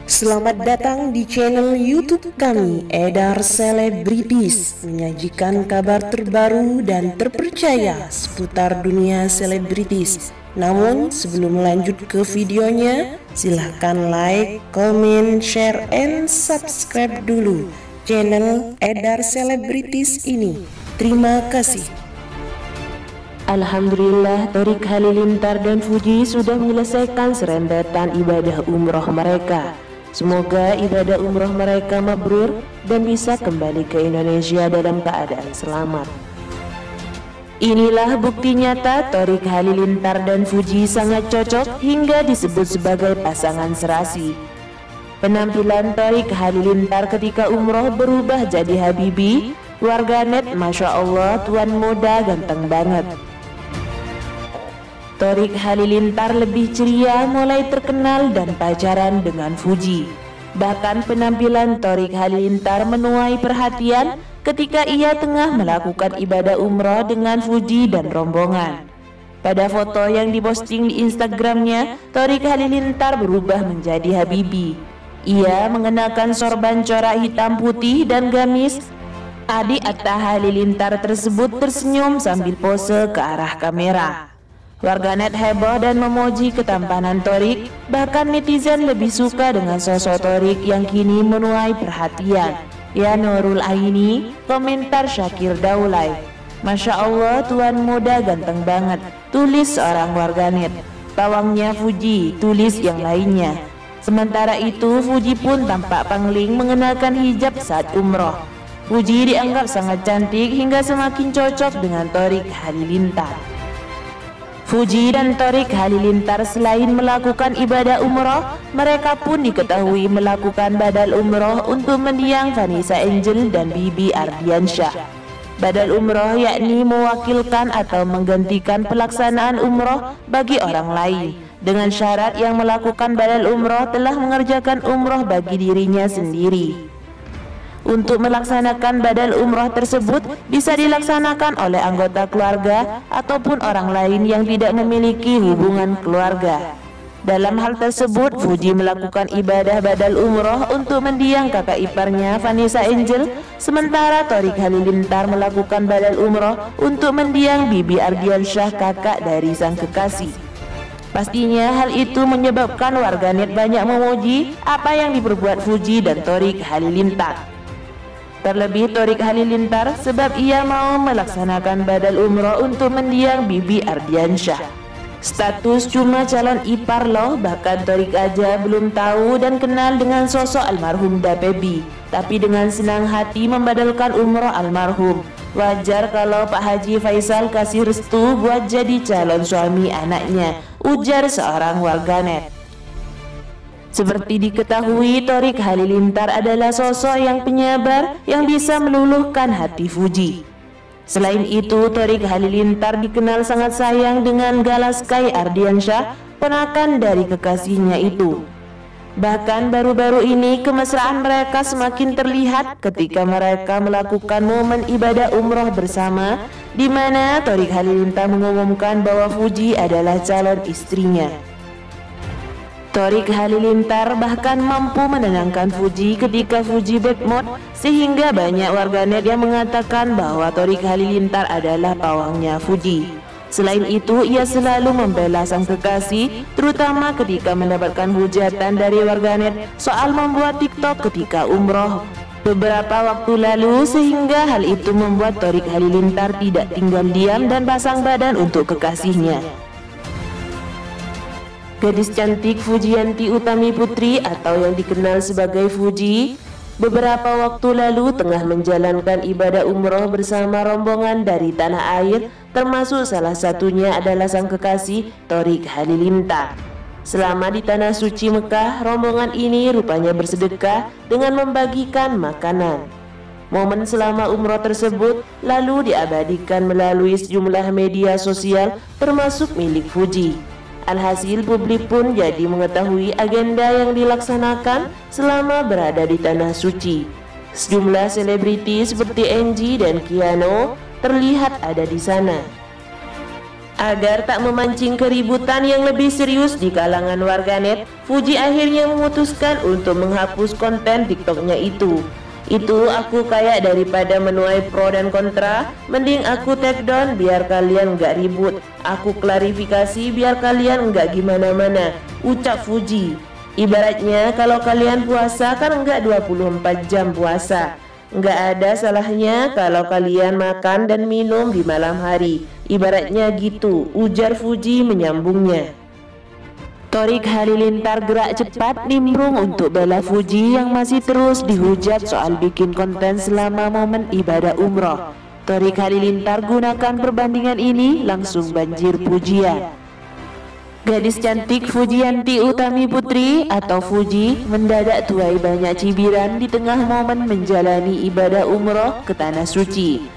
Selamat datang di channel YouTube kami, Edar Selebritis, menyajikan kabar terbaru dan terpercaya seputar dunia selebritis. Namun, sebelum lanjut ke videonya, silahkan like, comment, share, and subscribe dulu channel Edar Selebritis ini. Terima kasih. Alhamdulillah, Thorik Halilintar dan Fuji sudah menyelesaikan serentetan ibadah umroh mereka. Semoga ibadah umroh mereka mabrur dan bisa kembali ke Indonesia dalam keadaan selamat. Inilah bukti nyata Thorik Halilintar dan Fuji sangat cocok hingga disebut sebagai pasangan serasi. Penampilan Thorik Halilintar ketika umroh berubah jadi Habibi. Warganet Masya Allah, tuan muda ganteng banget. Thorik Halilintar lebih ceria mulai terkenal dan pacaran dengan Fuji. Bahkan penampilan Thorik Halilintar menuai perhatian ketika ia tengah melakukan ibadah umroh dengan Fuji dan rombongan. Pada foto yang diposting di Instagramnya, Thorik Halilintar berubah menjadi Habibi. Ia mengenakan sorban corak hitam putih dan gamis. Adik Atta Halilintar tersebut tersenyum sambil pose ke arah kamera. Warganet heboh dan memuji ketampanan Thorik, bahkan netizen lebih suka dengan sosok Thorik yang kini menuai perhatian. Ya Nurul Aini, komentar Syakir Daulay. Masya Allah, tuan muda ganteng banget, tulis seorang warganet. Pawangnya Fuji, tulis yang lainnya. Sementara itu, Fuji pun tampak pangling mengenakan hijab saat umroh. Fuji dianggap sangat cantik hingga semakin cocok dengan Thorik Halilintar. Fuji dan Thorik Halilintar selain melakukan ibadah umroh, mereka pun diketahui melakukan badal umroh untuk mendiang Vanessa Angel dan Bibi Ardiansyah. Badal umroh yakni mewakilkan atau menggantikan pelaksanaan umroh bagi orang lain, dengan syarat yang melakukan badal umroh telah mengerjakan umroh bagi dirinya sendiri. Untuk melaksanakan badal umroh tersebut bisa dilaksanakan oleh anggota keluarga ataupun orang lain yang tidak memiliki hubungan keluarga. Dalam hal tersebut, Fuji melakukan ibadah badal umroh untuk mendiang kakak iparnya Vanessa Angel, sementara Thorik Halilintar melakukan badal umroh untuk mendiang Bibi Ardiansyah, kakak dari sang kekasih. Pastinya hal itu menyebabkan warganet banyak memuji apa yang diperbuat Fuji dan Thorik Halilintar. Terlebih Thorik Halilintar sebab ia mau melaksanakan badal umroh untuk mendiang Bibi Ardiansyah. Status cuma calon ipar loh, bahkan Thorik aja belum tahu dan kenal dengan sosok almarhum Dapebi, tapi dengan senang hati membadalkan umroh almarhum. Wajar kalau Pak Haji Faisal kasih restu buat jadi calon suami anaknya, ujar seorang warganet. Seperti diketahui, Thorik Halilintar adalah sosok yang penyabar yang bisa meluluhkan hati Fuji. Selain itu, Thorik Halilintar dikenal sangat sayang dengan Galaskai Ardiansyah, ponakan dari kekasihnya itu. Bahkan baru-baru ini kemesraan mereka semakin terlihat ketika mereka melakukan momen ibadah umroh bersama, di mana Thorik Halilintar mengumumkan bahwa Fuji adalah calon istrinya. Thorik Halilintar bahkan mampu menenangkan Fuji ketika Fuji bad mood, sehingga banyak warganet yang mengatakan bahwa Thorik Halilintar adalah pawangnya Fuji. Selain itu, ia selalu membela sang kekasih, terutama ketika mendapatkan hujatan dari warganet soal membuat TikTok ketika umroh beberapa waktu lalu, sehingga hal itu membuat Thorik Halilintar tidak tinggal diam dan pasang badan untuk kekasihnya. Gadis cantik Fujianti Utami Putri atau yang dikenal sebagai Fuji, beberapa waktu lalu tengah menjalankan ibadah umroh bersama rombongan dari tanah air, termasuk salah satunya adalah sang kekasih Thorik Halilintar. Selama di tanah suci Mekah, rombongan ini rupanya bersedekah dengan membagikan makanan. Momen selama umroh tersebut lalu diabadikan melalui sejumlah media sosial termasuk milik Fuji. Alhasil publik pun jadi mengetahui agenda yang dilaksanakan selama berada di tanah suci. Sejumlah selebriti seperti Angie dan Kiano terlihat ada di sana. Agar tak memancing keributan yang lebih serius di kalangan warganet, Fuji akhirnya memutuskan untuk menghapus konten TikToknya itu. Itu aku kayak daripada menuai pro dan kontra, mending aku take down biar kalian nggak ribut. Aku klarifikasi biar kalian nggak gimana-mana, ucap Fuji. Ibaratnya kalau kalian puasa kan nggak 24 jam puasa. Nggak ada salahnya kalau kalian makan dan minum di malam hari. Ibaratnya gitu, ujar Fuji menyambungnya. Thorik Halilintar gerak cepat nimbrung untuk bela Fuji yang masih terus dihujat soal bikin konten selama momen ibadah umroh. Thorik Halilintar gunakan perbandingan ini langsung banjir pujian. Gadis cantik Fujianti Utami Putri atau Fuji mendadak tuai banyak cibiran di tengah momen menjalani ibadah umroh ke Tanah Suci.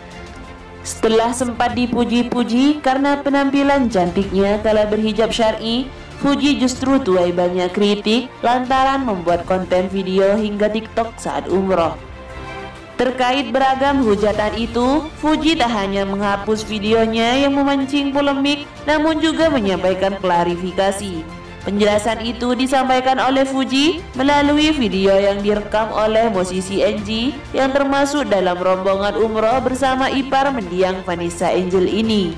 Setelah sempat dipuji-puji karena penampilan cantiknya kala berhijab syar'i, Fuji justru tuai banyak kritik lantaran membuat konten video hingga TikTok saat umroh. Terkait beragam hujatan itu, Fuji tak hanya menghapus videonya yang memancing polemik, namun juga menyampaikan klarifikasi. Penjelasan itu disampaikan oleh Fuji melalui video yang direkam oleh musisi NG yang termasuk dalam rombongan umroh bersama ipar mendiang Vanessa Angel ini.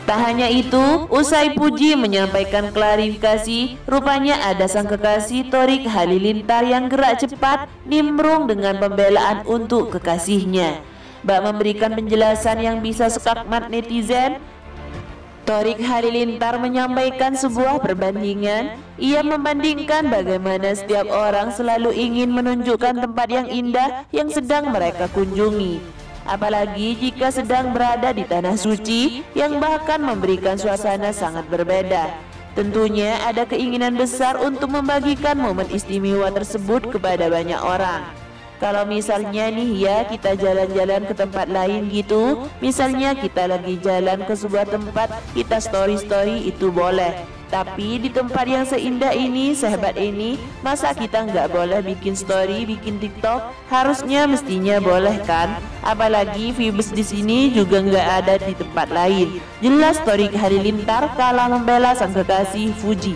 Tak hanya itu, usai Fuji menyampaikan klarifikasi, rupanya ada sang kekasih Thorik Halilintar yang gerak cepat nimbrung dengan pembelaan untuk kekasihnya. Bak memberikan penjelasan yang bisa sekakmat netizen, Thorik Halilintar menyampaikan sebuah perbandingan. Ia membandingkan bagaimana setiap orang selalu ingin menunjukkan tempat yang indah yang sedang mereka kunjungi. Apalagi jika sedang berada di Tanah Suci yang bahkan memberikan suasana sangat berbeda. Tentunya ada keinginan besar untuk membagikan momen istimewa tersebut kepada banyak orang. Kalau misalnya nih ya kita jalan-jalan ke tempat lain gitu, misalnya kita lagi jalan ke sebuah tempat, kita story-story itu boleh. Tapi di tempat yang seindah ini, sehebat ini, masa kita nggak boleh bikin story, bikin TikTok? Harusnya mestinya boleh kan? Apalagi vibes di sini juga nggak ada di tempat lain. Jelas Thorik Halilintar kalah membela sang kekasih Fuji.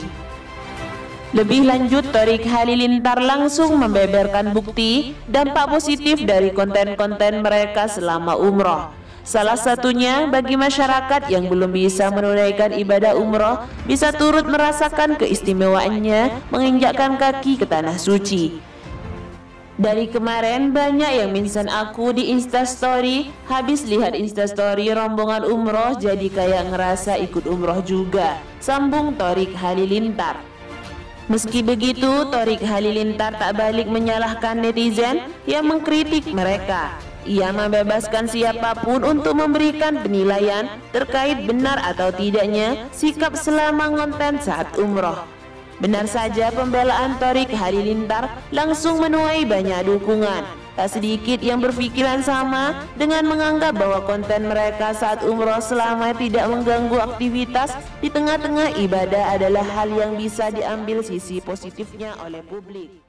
Lebih lanjut, Thorik Halilintar langsung membeberkan bukti dampak positif dari konten-konten mereka selama umroh. Salah satunya bagi masyarakat yang belum bisa menunaikan ibadah umroh bisa turut merasakan keistimewaannya menginjakkan kaki ke Tanah Suci. Dari kemarin banyak yang mention aku di Instastory, habis lihat Instastory rombongan umroh jadi kayak ngerasa ikut umroh juga, sambung Thorik Halilintar. Meski begitu, Thorik Halilintar tak balik menyalahkan netizen yang mengkritik mereka. Ia membebaskan siapapun untuk memberikan penilaian terkait benar atau tidaknya sikap selama konten saat umroh. Benar saja pembelaan Thorik Halilintar langsung menuai banyak dukungan. Tak sedikit yang berpikiran sama dengan menganggap bahwa konten mereka saat umroh selama tidak mengganggu aktivitas di tengah-tengah ibadah adalah hal yang bisa diambil sisi positifnya oleh publik.